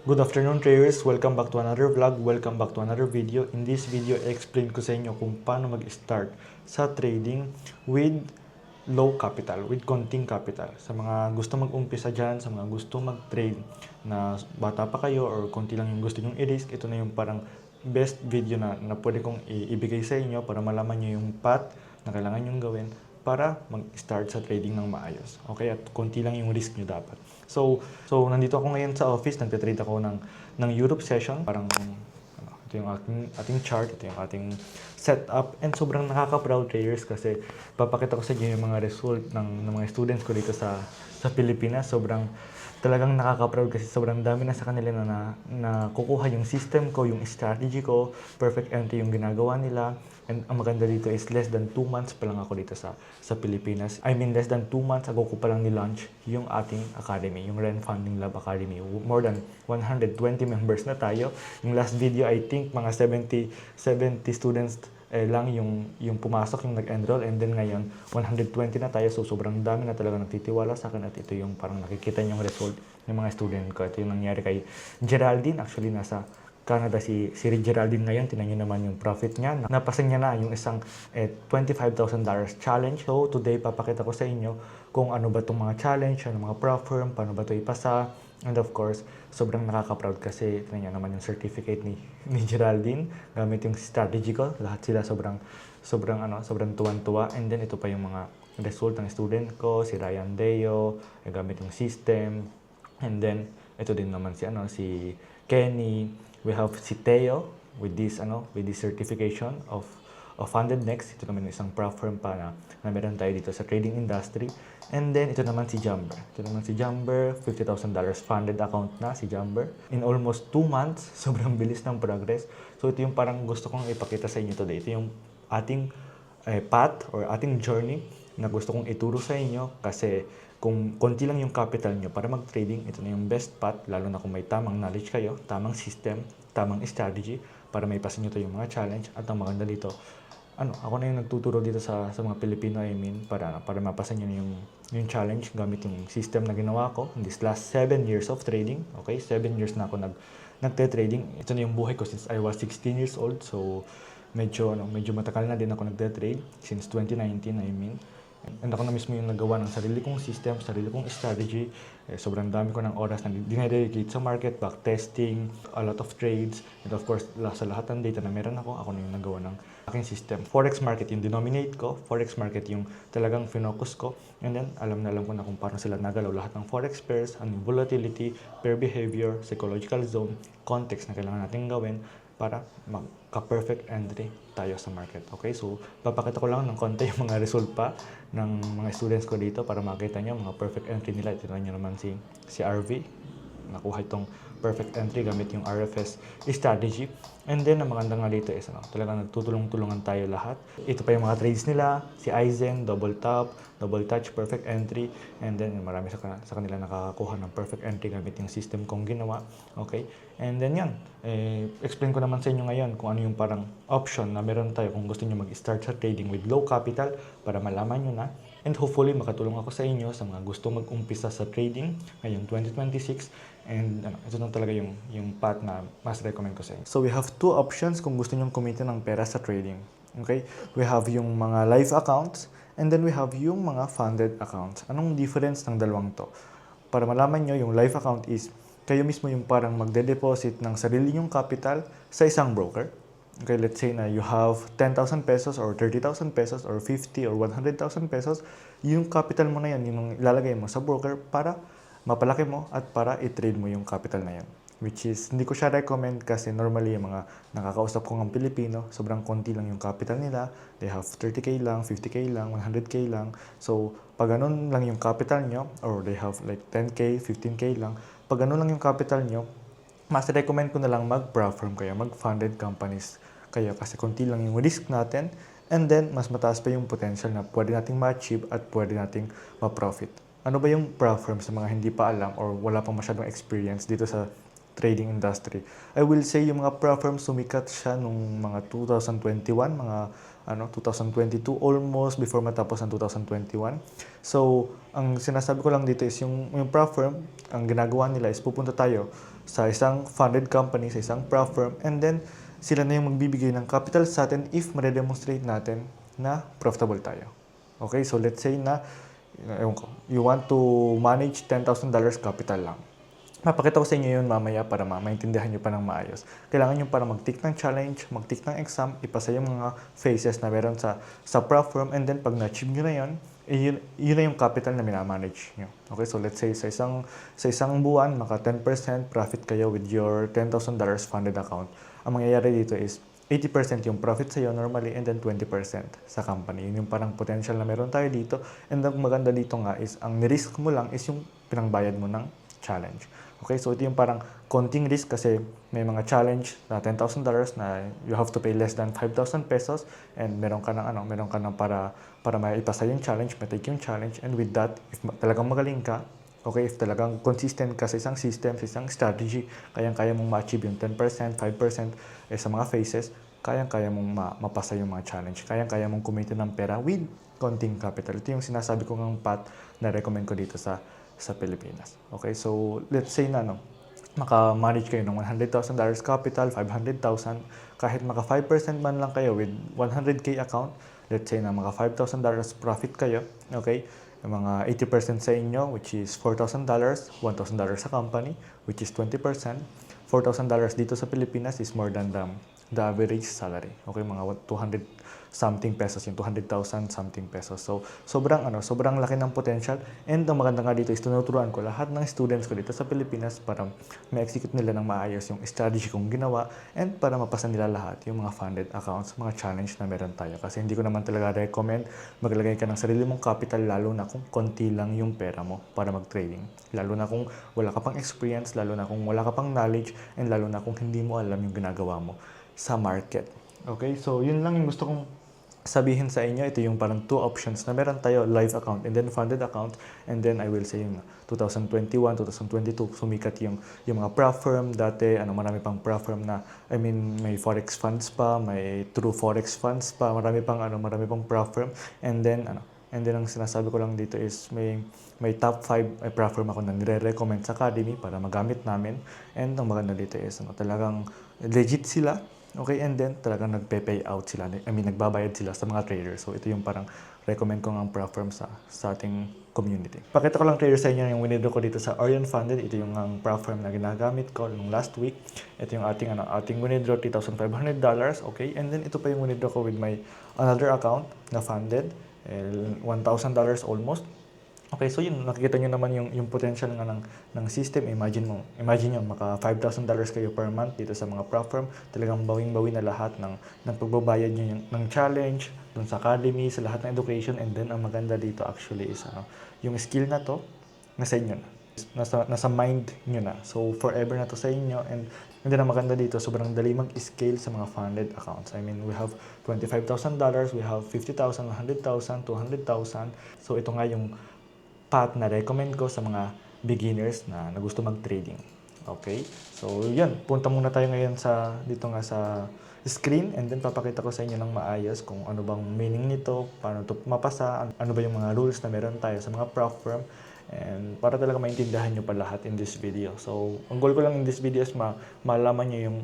Good afternoon traders, welcome back to another vlog, welcome back to another video. In this video, i-explain ko sa inyo kung paano mag-start sa trading with low capital, with konting capital. Sa mga gusto mag-umpisa dyan, sa mga gusto mag-trade na bata pa kayo or konti lang yung gusto nyong i-risk, ito na yung parang best video na pwede kong ibigay sa inyo para malaman nyo yung path na kailangan nyong gawin para mag-start sa trading ng maayos. Okay? At konti lang yung risk nyo dapat. So nandito ako ngayon sa office, nagte-trade ako ng Europe session. Parang ito yung ating chart, ito yung ating setup. And sobrang nakaka-proud traders kasi papakita ko sa inyo yung mga result ng mga students ko dito sa Pilipinas. Sobrang talagang nakaka-proud kasi sobrang dami na sa kanila na kukuha yung system ko, yung strategy ko, perfect entry yung ginagawa nila. And ang maganda dito is less than 2 months pa lang ako dito sa Pilipinas. I mean, less than 2 months ago ko pa lang ni-launch yung ating academy, yung Ren Funding Lab Academy. More than 120 members na tayo. Yung last video, I think mga 70 students lang yung pumasok, yung nag-enroll, and then ngayon 120 na tayo, so sobrang dami na talaga nagtitiwala sa akin at ito yung parang nakikita yung result ng mga student ko. Ito yung nangyari kay Geraldine, actually nasa Canada si Geraldine ngayon. Tingnan nyo naman yung profit niya. Napasa niya na yung isang $25,000 challenge. So today papakita ko sa inyo kung ano ba itong mga challenge, ano mga prop-firm, paano ba ito ipasa. And of course, sobrang nakaka-proud kasi tingnan nyo naman yung certificate ni Geraldine. Gamit yung strategy ko. Lahat sila sobrang tuwan-tuwa. And then ito pa yung mga result ng student ko, si Ryan Deo, gamit yung system. And then ito din naman si Kenny. We have si Teo with this certification of Funded Next. Ito naman isang prop firm pa na meron tayo dito sa trading industry. And then ito naman si Jumper. $50,000 funded account na si Jumper. In almost 2 months, sobrang bilis ng progress. So ito yung parang gusto kong ipakita sa inyo today. Ito yung ating path or ating journey na gusto kong ituro sa inyo kasi kung konti lang yung capital nyo para mag-trading, ito na yung best path, lalo na kung may tamang knowledge kayo, tamang system, tamang strategy para may pasin nyo to yung mga challenge. At ang maganda dito, ako na yung nagtuturo dito sa mga Pilipino, para mapasan nyo yung challenge gamit yung system na ginawa ko in this last 7 years of trading. Okay, 7 years na ako nagte-trading. Ito na yung buhay ko since I was 16 years old. So medyo matagal na din ako nagte-trade since 2019, And ako na mismo yung nagawa ng sarili kong system, sarili kong strategy. Sobrang dami ko ng oras na dinededicate sa market, backtesting, a lot of trades. And of course, sa lahat ng data na meron ako na yung nagawa ng aking system. Forex market yung denominate ko. Forex market yung talagang finocus ko. And then, alam ko na kung paano sila nagalaw lahat ng forex pairs, ano yung volatility, pair behavior, psychological zone, context na kailangan natin gawin para magka-perfect entry tayo sa market. Okay, so papakita ko lang ng konti yung mga result pa ng mga students ko dito para makita nyo mga perfect entry nila. Ito nyo naman si RV. Nakuha itong perfect entry gamit yung RFS strategy. And then, ang maganda nga dito is talagang nagtutulong-tulungan tayo lahat. Ito pa yung mga trades nila, si Aizen, double top, double touch, perfect entry. And then, marami sa kanila nakakakuha ng perfect entry gamit yung system kong ginawa. Okay? And then yan, explain ko naman sa inyo ngayon kung ano yung parang option na meron tayo kung gusto nyo mag-start sa trading with low capital para malaman nyo na. And hopefully, makatulong ako sa inyo sa mga gusto mag-umpisa sa trading ngayong 2026. And ito na talaga yung path na mas recommend ko sa inyo. So we have 2 options kung gusto nyo kumita ng pera sa trading. Okay? We have yung mga live accounts and then we have yung mga funded accounts. Anong difference ng dalawang to? Para malaman nyo, yung live account is kayo mismo yung parang magde-deposit ng sarili nyong capital sa isang broker. Okay, let's say na you have 10,000 pesos or 30,000 pesos or 50 or 100,000 pesos, yung capital mo na yan, yung ilalagay mo sa broker para mapalaki mo at para i-trade mo yung capital na yan. Which is, hindi ko siya recommend kasi normally yung mga nakakausap ko ng Pilipino, sobrang konti lang yung capital nila. They have 30k lang, 50k lang, 100k lang. So, pag ganun lang yung capital nyo, or they have like 10k, 15k lang, pag ganun lang yung capital nyo, mas recommend ko na lang mag-prop firm kayo, mag-funded companies kayo kasi konti lang yung risk natin and then mas mataas pa yung potential na pwede nating ma-achieve at pwede nating ma-profit. Ano ba yung prop firm sa mga hindi pa alam or wala pang masyadong experience dito sa trading industry? I will say yung mga prop firm sumikat siya nung mga 2021, mga 2022, almost before matapos ang 2021. So, ang sinasabi ko lang dito is yung prop firm, ang ginagawa nila is pupunta tayo sa isang funded company, sa isang prop firm, and then sila na yung magbibigay ng capital sa atin if ma-demonstrate natin na profitable tayo. Okay, so let's say na you want to manage $10,000 capital lang. Mapakita ko sa inyo yun mamaya para maintindihan nyo pa ng maayos. Kailangan nyo para mag-take ng challenge, mag-take ng exam, ipasa yung mga phases na meron sa prop firm, and then pag na-achieve nyo na yun, yun na yung capital na minamanage nyo. Okay, so let's say sa isang buwan, maka 10% profit kayo with your $10,000 funded account. Ang mangyayari dito is 80% yung profit sa'yo normally, and then 20% sa company. Yun yung parang potential na meron tayo dito. And ang maganda dito nga is, ang ni-risk mo lang is yung pinangbayad mo ng challenge. Okay, so ito yung parang konting risk kasi may mga challenge na $10,000 na you have to pay less than 5,000 pesos, and meron ka ng para maipasa yung challenge, matake yung challenge, and with that, if talagang magaling ka, okay, if talagang consistent ka sa isang system, sa isang strategy, kayang-kaya mong ma-achieve yung 10%, 5% sa mga phases, kayang-kaya mong mapasa yung mga challenge, kayang-kaya mong kumita ng pera with konting capital. Ito yung sinasabi ko ng path na recommend ko dito sa Pilipinas. Okay, so let's say na maka-manage kayo ng $100,000 capital, 500,000, kahit maka 5% man lang kayo with 100K account, let's say na maka $5,000 profit kayo, okay, yung mga 80% sa inyo, which is $4,000, $1,000 sa company, which is 20%, $4,000 dito sa Pilipinas is more than the average salary. Okay, mga 200 something pesos, yung 200,000 something pesos. So, sobrang laki ng potential. And ang maganda nga dito is tinuturuan ko lahat ng students ko dito sa Pilipinas para ma-execute nila ng maayos yung strategy kong ginawa, and para mapasa nila lahat yung mga funded accounts, mga challenge na meron tayo. Kasi hindi ko naman talaga recommend maglagay ka ng sarili mong capital, lalo na kung konti lang yung pera mo para mag-trading. Lalo na kung wala ka pang experience, lalo na kung wala ka pang knowledge, and lalo na kung hindi mo alam yung ginagawa mo sa market. Okay, so yun lang yung gusto kong sabihin sa inyo. Ito yung parang two options na meron tayo, live account and then funded account. And then I will say yung 2021, 2022 sumikat yung mga prop firm dati, marami pang prop firm na, may forex funds pa, may true forex funds pa, marami pang prop firm. And then ang sinasabi ko lang dito is may top 5 prop firm ako na nire-recommend sa Academy para magamit namin. And ang maganda dito is talagang legit sila. Okay, and then talagang nagpe-pay out sila. Nagbabayad sila sa mga traders. So ito yung parang recommend ko ng prop firm sa ating community. Pakita ko lang clear sa inyo yung winidraw ko dito sa Orion Funded. Ito yung prop firm na ginagamit ko nung last week. Ito yung ating winidraw, $3,500. Okay, and then ito pa yung winidraw ko with my another account na funded, $1,000 almost. Okay, so yun, nakikita nyo naman yung potential nga ng system. Imagine nyo, maka $5,000 kayo per month dito sa mga prop firm. Talagang bawing-bawi na lahat ng pagbabayad nyo ng challenge, dun sa academy, sa lahat ng education. And then, ang maganda dito actually is, yung skill na to, nasa inyo na. Nasa mind nyo na. So, forever na to sa inyo. And then, ang maganda dito, sobrang dali mag-scale sa mga funded accounts. We have $25,000, we have $50,000, $100,000, $200,000. So, ito nga yung path na recommend ko sa mga beginners na gusto mag-trading. Okay? So, yan. Punta muna tayo ngayon dito nga sa screen, and then papakita ko sa inyo ng maayos kung ano bang meaning nito, paano ito mapasa, ano ba yung mga rules na meron tayo sa mga prop firm, and para talaga maintindihan nyo pa lahat in this video. So, ang goal ko lang in this video is malaman nyo yung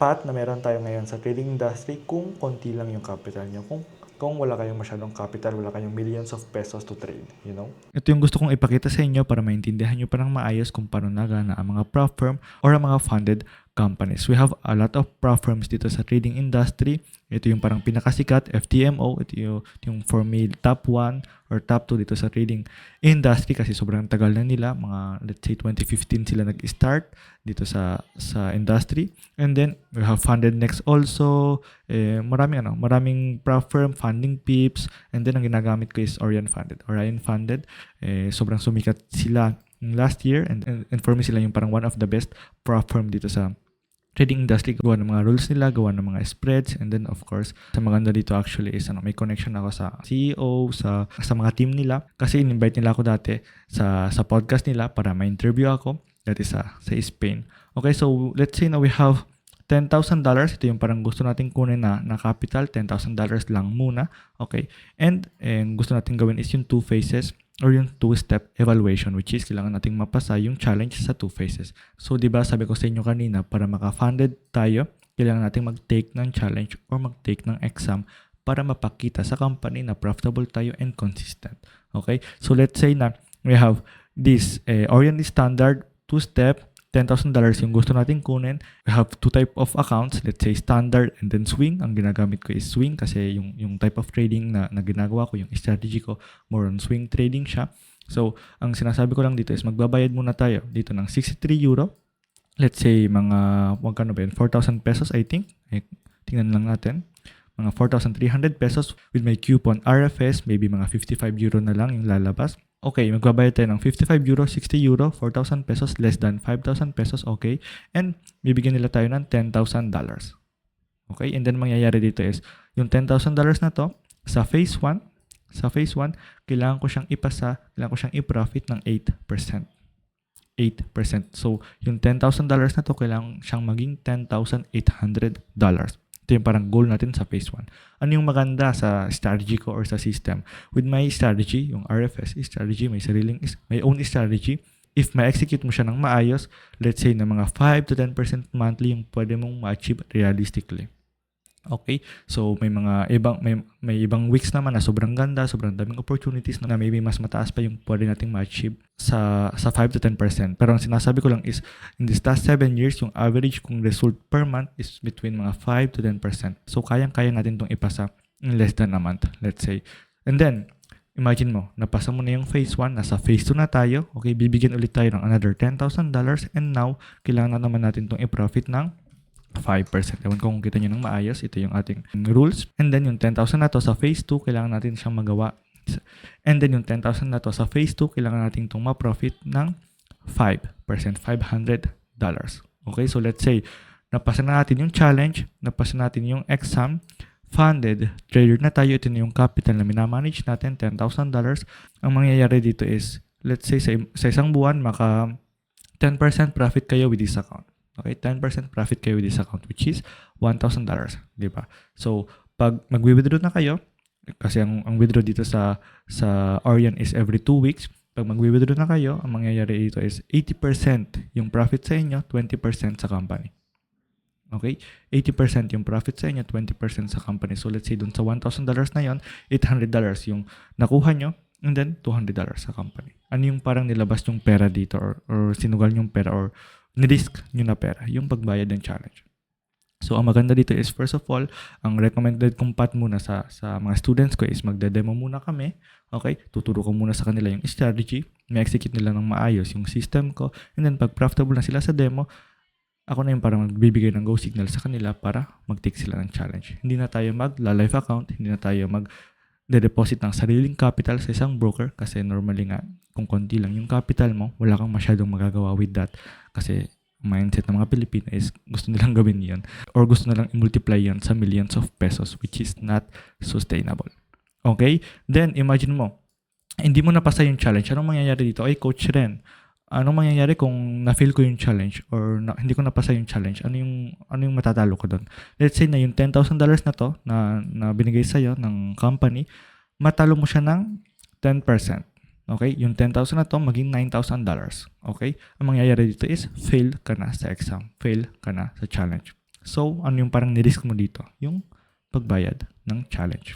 path na meron tayo ngayon sa trading industry kung konti lang yung capital nyo. Kung wala kayong masyadong capital, wala kayong millions of pesos to trade, you know? Ito yung gusto kong ipakita sa inyo para maintindihan nyo pa ng maayos kung paano nagana ang mga prop firm or ang mga funded companies. We have a lot of prop firms dito sa trading industry. Ito yung parang pinakasikat, FTMO. Ito yung for me top 1 or top 2 dito sa trading industry kasi sobrang tagal na nila. Mga let's say 2015 sila nag-start dito sa industry. And then we have Funded Next also. Maraming prop firm, Funding Pips. And then ang ginagamit ko is Orion Funded. Sobrang sumikat sila last year, and for me sila yung parang one of the best prop firm dito sa trading industry. Gawa ng mga rules nila, gawa ng mga spreads, and then of course, sa maganda dito actually is may connection ako sa CEO, sa mga team nila, kasi in-invite nila ako dati sa podcast nila para ma-interview ako dati sa Spain. Okay, so let's say na we have $10,000. Ito yung parang gusto natin kunin na capital, $10,000 lang muna. Okay, and gusto natin gawin is yung 2 phases. or yung two-step evaluation, which is kailangan nating mapasa yung challenge sa 2 phases. So, di ba sabi ko sa inyo kanina, para maka-funded tayo, kailangan nating mag-take ng challenge or mag-take ng exam para mapakita sa company na profitable tayo and consistent. Okay? So, let's say na we have this Orient Standard, two-step, $10,000 yung gusto natin kunin. We have two type of accounts. Let's say standard and then swing. Ang ginagamit ko is swing kasi yung type of trading na ginagawa ko, yung strategy ko, more on swing trading siya. So, ang sinasabi ko lang dito is magbabayad muna tayo dito ng 63 euro. Let's say mga, magkano ba yun? 4,000 pesos I think. Tingnan lang natin. Mga 4,300 pesos with my coupon RFS. Maybe mga 55 euro na lang yung lalabas. Okay, magbabayad tayo ng 55 euro, 60 euro, 4,000 pesos, less than 5,000 pesos, okay? And bibigyan nila tayo ng $10,000. Okay? And then mangyayari dito is, yung $10,000 na to, sa phase 1, kailangan ko siyang ipasa, kailangan ko siyang i-profit ng 8%. 8%. So, yung $10,000 na to, kailangan siyang maging $10,800. Ito yung parang goal natin sa phase 1. Ano yung maganda sa strategy ko or sa system? With my strategy, yung RFS strategy, may own strategy. If ma-execute mo siya ng maayos, let's say na mga 5 to 10% monthly yung pwede mong ma-achieve realistically. Okay? So, may ibang weeks naman na sobrang ganda, sobrang daming opportunities na maybe mas mataas pa yung pwede nating ma-achieve sa 5 to 10%. Pero ang sinasabi ko lang is, in this last 7 years, yung average kong result per month is between mga 5 to 10%. So, kayang-kaya natin itong ipasa in less than a month, let's say. And then, imagine mo, napasa mo na yung phase 1, nasa phase 2 na tayo. Okay, bibigyan ulit tayo ng another $10,000 and now, kailangan na naman natin itong i-profit ng 5%. Ewan ko kung kita nyo ng maayos. Ito yung ating rules. And then yung 10,000 na to sa phase 2, kailangan natin siyang magawa. And then yung 10,000 na to sa phase 2, kailangan natin itong ma-profit ng 5%, $500. Okay, so let's say, napasa na natin yung challenge, napasa natin yung exam, funded, trader na tayo, ito na yung capital na minamanage natin, $10,000. Ang mangyayari dito is, let's say sa isang buwan, maka 10% profit kayo with this account. Okay, 10% profit kayo with this account, which is $1,000, di ba? So, pag mag-withdraw na kayo, kasi ang withdraw dito sa Orient is every 2 weeks, pag mag-withdraw na kayo, ang mangyayari dito is 80% yung profit sa inyo, 20% sa company. Okay? 80% yung profit sa inyo, 20% sa company. So, let's say dun sa $1,000 na yon, $800 yung nakuha nyo, and then $200 sa company. Ano yung parang nilabas yung pera dito or sinugal yung pera or ni-risk nyo na pera, yung pagbayad ng challenge. So, ang maganda dito is, first of all, ang recommended kong path muna sa mga students ko is magde-demo muna kami. Okay? Tuturo ko muna sa kanila yung strategy. May-execute nila ng maayos yung system ko. And then, pag profitable na sila sa demo, ako na yung parang magbibigay ng go signal sa kanila para mag-take sila ng challenge. Hindi na tayo mag-live account, hindi na tayo mag-deposit ng sariling capital sa isang broker kasi normally nga, kung konti lang yung capital mo, wala kang masyadong magagawa with that. Kasi mindset ng mga Pilipino is gusto nilang gawin yun or gusto nilang i-multiply yun sa millions of pesos, which is not sustainable. Okay? Then, imagine mo, hindi mo napasa yung challenge. Anong mangyayari dito? Ay, Coach Ren, anong mangyayari kung na-fail ko yung challenge or hindi ko napasa yung challenge? Ano yung matatalo ko doon? Let's say na yung $10,000 na to na binigay sa'yo ng company, matalo mo siya ng 10%. Okay? Yung 10,000 na to maging $9,000. Okay? Ang mangyayari dito is fail ka na sa exam. Fail ka na sa challenge. So, ano yung parang nirisk mo dito? Yung pagbayad ng challenge.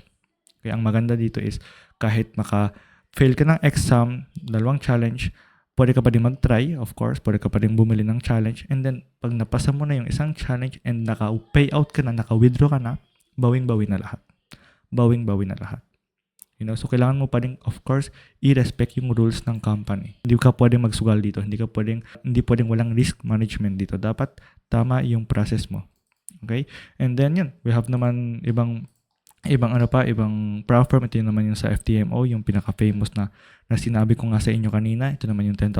Okay? Ang maganda dito is kahit maka-fail ka ng exam, dalawang challenge, pwede ka pa din mag-try, of course. Pwede ka pa din bumili ng challenge. And then, pag napasa mo na yung isang challenge and naka-payout ka na, naka-withdraw ka na, bawing-bawi na lahat. Bawing-bawi na lahat. You know, so kailangan mo pa rin, of course, i-respect yung rules ng company. Hindi ka pwedeng magsugal dito. Hindi pwedeng walang risk management dito. Dapat tama yung process mo. Okay? And then yun, we have naman ibang platform. Ito naman yung sa FTMO, yung pinaka-famous na sinabi ko nga sa inyo kanina. Ito naman yung $10,000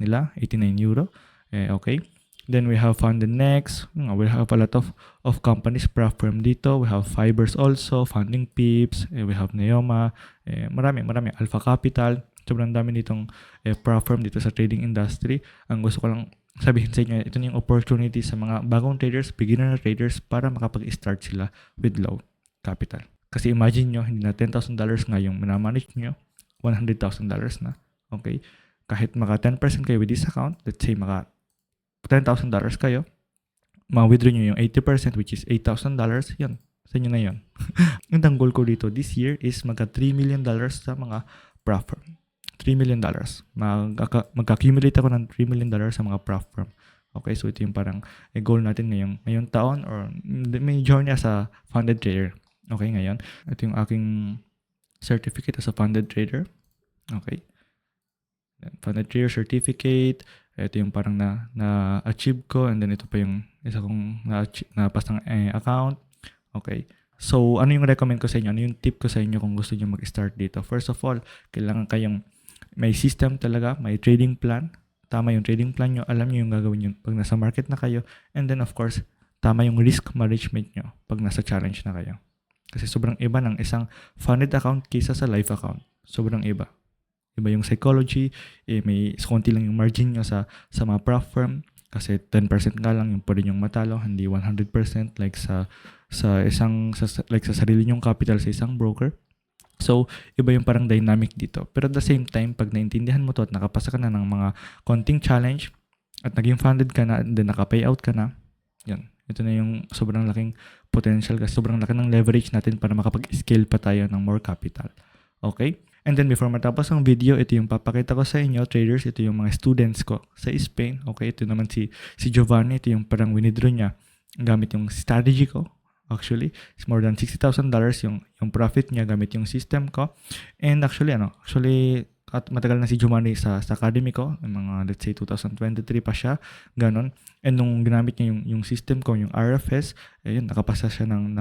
nila, 89 euro. Okay? Then we have Funded Next. We have a lot of companies platform dito. We have Fibers also, Funding Pips. We have Neoma. Marami. Alpha Capital. Sobrang dami nitong platform dito sa trading industry. Ang gusto ko lang sabihin sa inyo, ito yung opportunity sa mga bagong traders, beginner traders para makapag-start sila with low capital. Kasi imagine nyo, hindi na $10,000 nga yung minamanage nyo. $100,000 na. Okay? Kahit maka 10% kayo with this account, let's say maka $10,000 kayo, ma-withdraw nyo yung 80% which is $8,000, yun. Sa inyo na yun. Ang goal ko dito this year is magka $3 million sa mga prop firm. $3 million. Mag-accumulate ako ng $3 million sa mga prop firm. Okay, so ito yung parang goal natin ngayong taon or may journey as a funded trader. Okay, ngayon. Ito yung aking certificate as a funded trader. Okay. Funded trader certificate. Ito yung parang na-achieve ko, and then ito pa yung isa kong napasang account. Okay. So, ano yung recommend ko sa inyo? Ano yung tip ko sa inyo kung gusto nyo mag-start dito? First of all, kailangan kayong may system talaga, may trading plan. Tama yung trading plan nyo, alam nyo yung gagawin nyo pag nasa market na kayo. And then, of course, tama yung risk management nyo pag nasa challenge na kayo. Kasi sobrang iba ng isang funded account kaysa sa live account. Sobrang iba. Iba yung psychology, may konti lang yung margin nyo sa mga prop firm. Kasi 10% nga lang yung pwede nyong matalo, hindi 100% like sa sarili nyong capital sa isang broker. So, iba yung parang dynamic dito. Pero at the same time, pag naintindihan mo to at nakapasa ka na ng mga konting challenge at naging funded ka na and then naka-payout ka na, yan. Ito na yung sobrang laking potential kasi sobrang laki ng leverage natin para makapag-scale pa tayo ng more capital. Okay? And then before matapos ang video, ito yung papakita ko sa inyo, traders, ito yung mga students ko sa Spain. Okay, ito naman si Giovanni, ito yung parang winidraw niya gamit yung strategy ko. Actually, it's more than $60,000 yung profit niya gamit yung system ko. And actually, at matagal na si Giovanni sa academy ko, mga let's say 2023 pa siya, ganon. And nung ginamit niya yung system ko, yung RFS, ayun, nakapasa siya ng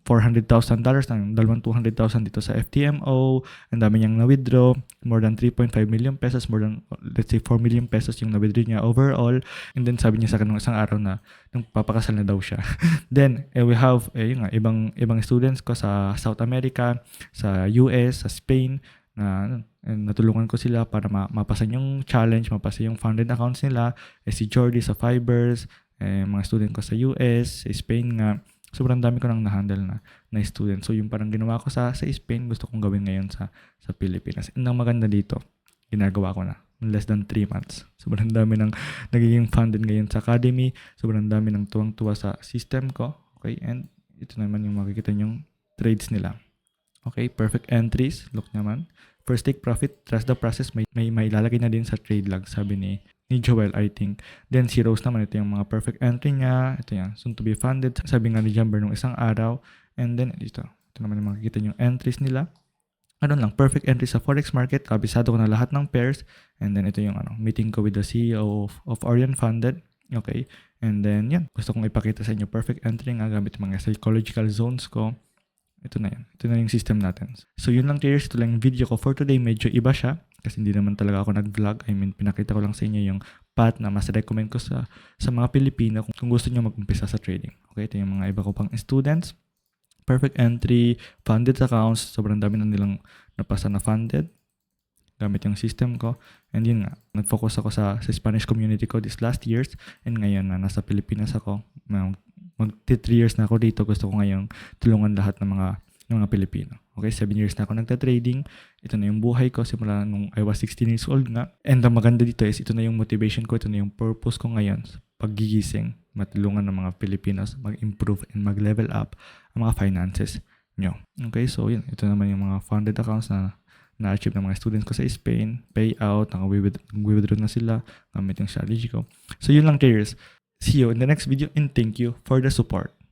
$400,000, ng $200,000 dito sa FTMO, ang dami niyang na-withdraw, more than 3.5 million pesos, more than let's say 4 million pesos yung na-withdraw niya overall. And then sabi niya sa akin nung isang araw na nung papakasal na daw siya. Then we have ibang students ko sa South America, sa US, sa Spain, na natulungan ko sila para mapasan yung challenge, mapasa yung funded accounts nila. Si Jordy sa Fibers, mga student ko sa US, sa Spain nga. Sobrang dami ko nang na-handle na student. So yung parang ginawa ko sa Spain, gusto kong gawin ngayon sa Pilipinas. And ang maganda dito, ginagawa ko na in less than 3 months. Sobrang dami nang nagiging funded ngayon sa academy. Sobrang dami nang tuwang-tuwa sa system ko. Okay, and ito naman yung makikita nyong trades nila. Okay, perfect entries. Look naman. First take profit, trust the process. May ilalagay na din sa trade log, sabi ni Joel, I think. Then si Rose naman, ito yung mga perfect entry niya. Ito yan, soon to be funded. Sabi nga ni Jumper nung isang araw. And then ito naman yung makikita yung entries nila. Perfect entry sa Forex market. Kabisado ko na lahat ng pairs. And then ito yung meeting ko with the CEO of Orion Funded. Okay. And then yan, gusto kong ipakita sa inyo perfect entry nga gamit yung mga psychological zones ko. Ito na yan. Ito na yung system natin. So yun lang, traders. Ito lang yung video ko for today. Medyo iba siya kasi hindi naman talaga ako nag-vlog. I mean, pinakita ko lang sa inyo yung path na mas recommend ko sa mga Pilipino kung gusto nyo mag-umpisa sa trading. Okay, ito yung mga iba ko pang students. Perfect entry, funded accounts. Sobrang dami na nilang napasa na funded gamit yung system ko. And yun nga, nag-focus ako sa Spanish community ko this last years. And ngayon na nasa Pilipinas ako, mag-3 years na ako dito. Gusto ko ngayong tulungan lahat ng mga Pilipino. Okay, 7 years na ako nagta-trading. Ito na yung buhay ko simula nung I was 16 years old nga. And ang maganda dito is ito na yung motivation ko. Ito na yung purpose ko ngayon sa paggigising, matulungan ng mga Pilipinos mag-improve and mag-level up ang mga finances nyo. Okay, so yun. Ito naman yung mga funded accounts na na-achieve ng mga students ko sa Spain. Payout, nag-withdraw na sila gamit yung strategy ko. So yun lang, traders. See you in the next video and thank you for the support.